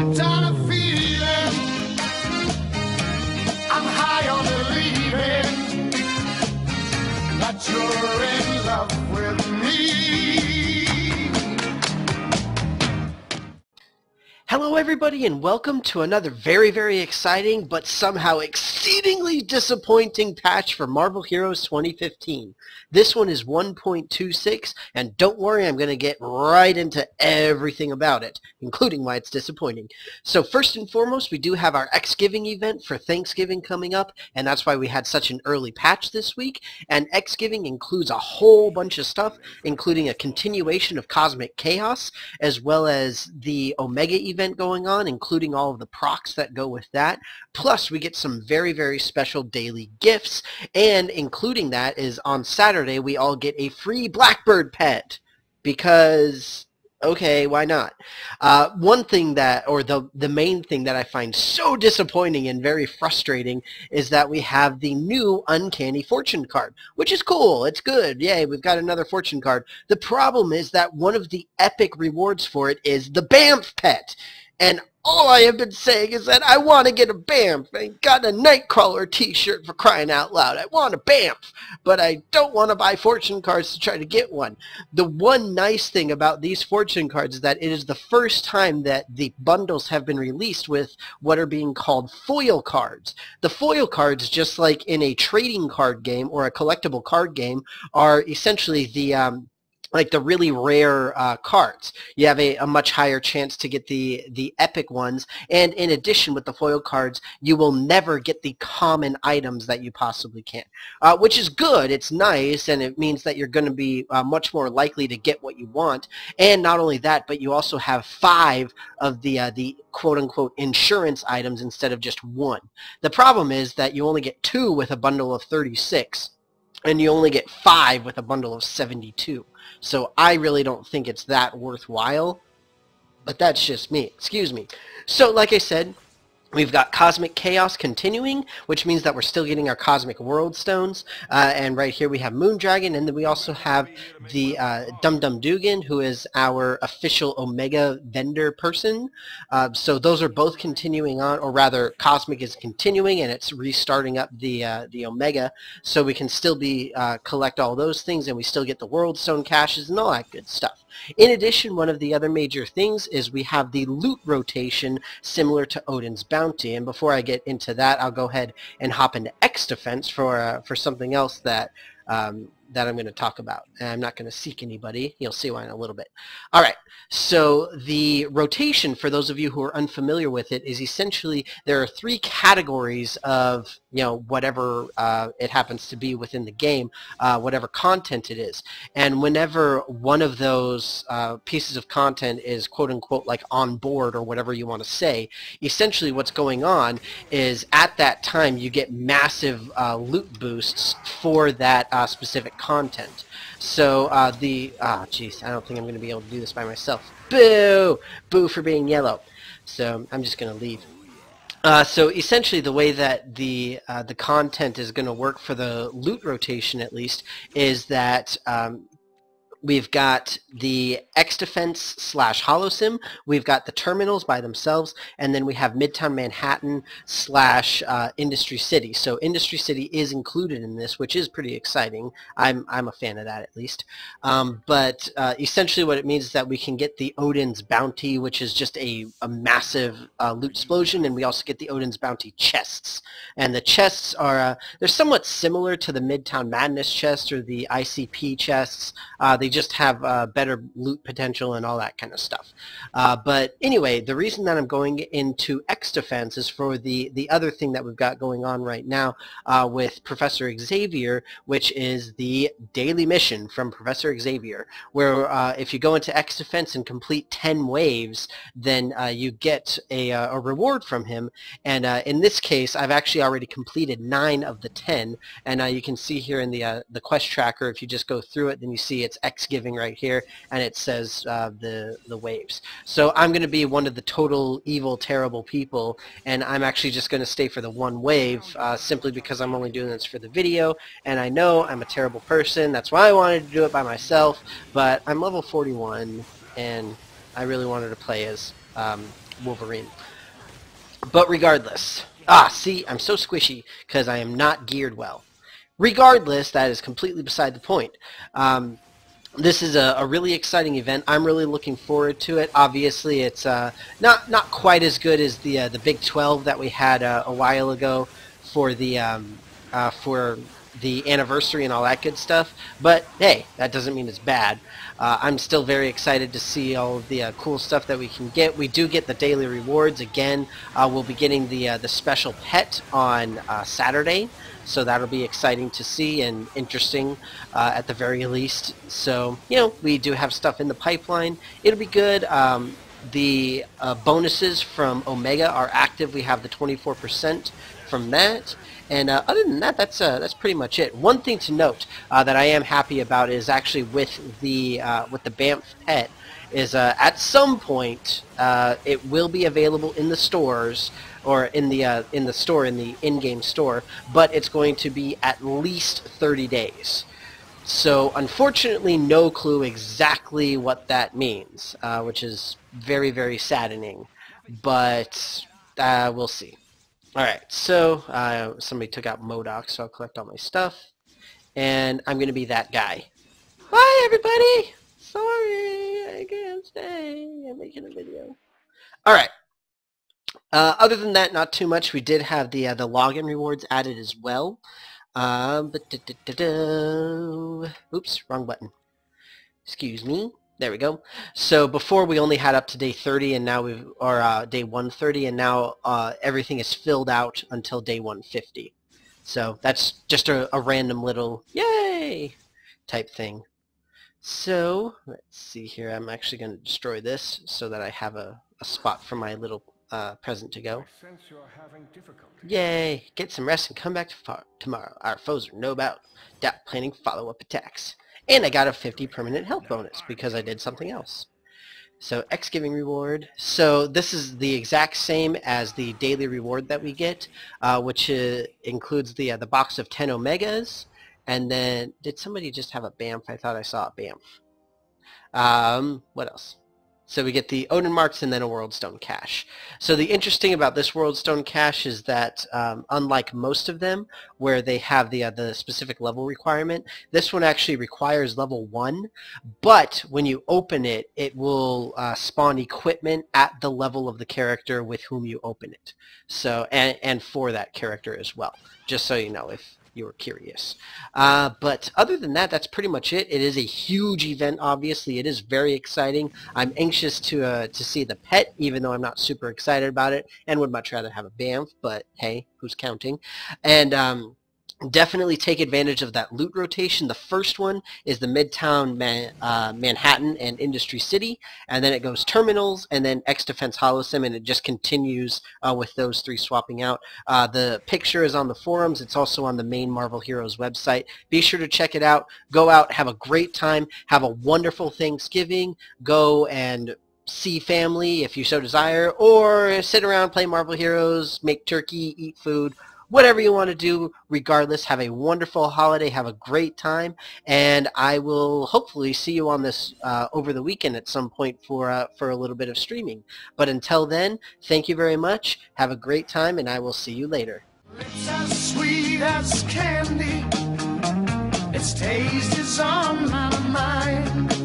Tired of feeling I'm high on believing that you're in love with me. Hello everybody and welcome to another very exciting but somehow exceedingly disappointing patch for Marvel Heroes 2015. This one is 1.26 and don't worry, I'm going to get right into everything about it, including why it's disappointing. So first and foremost, we do have our Xgiving event for Thanksgiving coming up, and that's why we had such an early patch this week. And Xgiving includes a whole bunch of stuff, including a continuation of Cosmic Chaos, as well as the Omega event going on, including all of the procs that go with that. Plus, we get some very special daily gifts, and including that is on Saturday, we all get a free Blackbird pet, because okay, why not? One thing that, or the main thing that I find so disappointing and very frustrating is that we have the new Uncanny Fortune card, which is cool. It's good. Yay, we've got another Fortune card. The problem is that one of the epic rewards for it is the BAMF pet. And all I have been saying is that I want to get a BAMF. I got a Nightcrawler t-shirt, for crying out loud. I want a BAMF, but I don't want to buy fortune cards to try to get one. The one nice thing about these fortune cards is that it is the first time that the bundles have been released with what are being called foil cards. The foil cards, just like in a trading card game or a collectible card game, are essentially the like the really rare cards. You have a much higher chance to get the epic ones, and in addition with the foil cards, you will never get the common items that you possibly can, which is good. It's nice, and it means that you're going to be much more likely to get what you want. And not only that, but you also have 5 of the quote-unquote insurance items instead of just 1. The problem is that you only get 2 with a bundle of 36, and you only get 5 with a bundle of 72. So I really don't think it's that worthwhile, but that's just me. Excuse me. So like I said, we've got Cosmic Chaos continuing, which means that we're still getting our Cosmic World Stones. And right here we have Moondragon, and then we also have the Dum Dum Dugan, who is our official Omega vendor person. So those are both continuing on, or rather Cosmic is continuing, and it's restarting up the Omega. So we can still be collect all those things, and we still get the World Stone caches and all that good stuff. In addition, one of the other major things is we have the loot rotation similar to Odin's Bounty. And before I get into that, I'll go ahead and hop into X Defense for something else that that I'm going to talk about. And I'm not going to seek anybody. You'll see why in a little bit. All right. So the rotation, for those of you who are unfamiliar with it, is essentially there are 3 categories of, you know, whatever it happens to be within the game, whatever content it is. And whenever one of those pieces of content is quote-unquote like on board, or whatever you want to say, essentially what's going on is at that time you get massive loot boosts for that specific content. So geez, I don't think I'm going to be able to do this by myself. Boo! Boo for being yellow. So I'm just going to leave. So essentially the way that the content is going to work for the loot rotation, at least, is that we've got the X Defense / HoloSim, we've got the terminals by themselves, and then we have Midtown Manhattan / Industry City. So Industry City is included in this, which is pretty exciting. I'm a fan of that, at least. But essentially what it means is that we can get the Odin's Bounty, which is just a massive loot explosion, and we also get the Odin's Bounty chests. And the chests are, they're somewhat similar to the Midtown Madness chest or the ICP chests. They just have better loot potential and all that kind of stuff. But anyway, the reason that I'm going into X Defense is for the other thing that we've got going on right now with Professor Xavier, which is the daily mission from Professor Xavier, where if you go into X Defense and complete 10 waves, then you get a reward from him. And in this case, I've actually already completed 9 of the 10, and you can see here in the quest tracker, if you just go through it, then you see it's X Giving right here, and it says the waves. So I'm going to be one of the total evil, terrible people, and I'm actually just going to stay for the 1 wave, simply because I'm only doing this for the video, and I know I'm a terrible person. That's why I wanted to do it by myself, but I'm level 41, and I really wanted to play as Wolverine. But regardless, see, I'm so squishy because I am not geared well. Regardless, that is completely beside the point. This is a really exciting event. I'm really looking forward to it. Obviously, it's not quite as good as the Big 12 that we had a while ago for the anniversary and all that good stuff. But hey, that doesn't mean it's bad. I'm still very excited to see all of the cool stuff that we can get. We do get the daily rewards again. We'll be getting the special pet on Saturday. So that'll be exciting to see and interesting at the very least. So, we do have stuff in the pipeline. It'll be good. The bonuses from Omega are active. We have the 24% from that. And other than that, that's pretty much it. One thing to note that I am happy about is actually with the BAMF pet is at some point it will be available in the stores or in the store, in the in-game store, but it's going to be at least 30 days. So unfortunately, no clue exactly what that means, which is very, very saddening, but we'll see. Alright, so somebody took out MODOK, so I'll collect all my stuff, and I'm going to be that guy. Bye, everybody! Sorry, I can't stay. I'm making a video. Alright. Other than that, not too much. We did have the login rewards added as well. Oops, wrong button. Excuse me. There we go. So before we only had up to day 30, and now day 130, and now everything is filled out until day 150. So that's just a random little yay type thing. So let's see here. I'm actually going to destroy this so that I have a spot for my little present to go. Yay! Get some rest and come back tomorrow. Our foes are no doubt planning follow-up attacks. And I got a 50 permanent health bonus because I did something else. So X-Giving reward. So this is the exact same as the daily reward that we get, which includes the box of 10 Omegas. And then, did somebody just have a BAMF? I thought I saw a BAMF. What else? So we get the Odin Marks and then a World Stone Cache. So the interesting about this World Stone Cache is that unlike most of them, where they have the specific level requirement, this one actually requires level 1, but when you open it, it will spawn equipment at the level of the character with whom you open it. So and for that character as well, just so you know if you were curious. But other than that, that's pretty much it. It is a huge event, obviously. It is very exciting. I'm anxious to see the pet, even though I'm not super excited about it, and would much rather have a BAMF, but hey, who's counting? And definitely take advantage of that loot rotation. The first one is the Midtown Manhattan and Industry City, and then it goes Terminals, and then X-Defense Holosim, and it just continues with those three swapping out. The picture is on the forums. It's also on the main Marvel Heroes website. Be sure to check it out. Go out, have a great time, have a wonderful Thanksgiving, go and see family if you so desire, or sit around, play Marvel Heroes, make turkey, eat food, whatever you want to do. Regardless, have a wonderful holiday, have a great time, and I will hopefully see you on this over the weekend at some point for a little bit of streaming. But until then, thank you very much, have a great time, and I will see you later. It's as sweet as candy. Its taste is on my mind.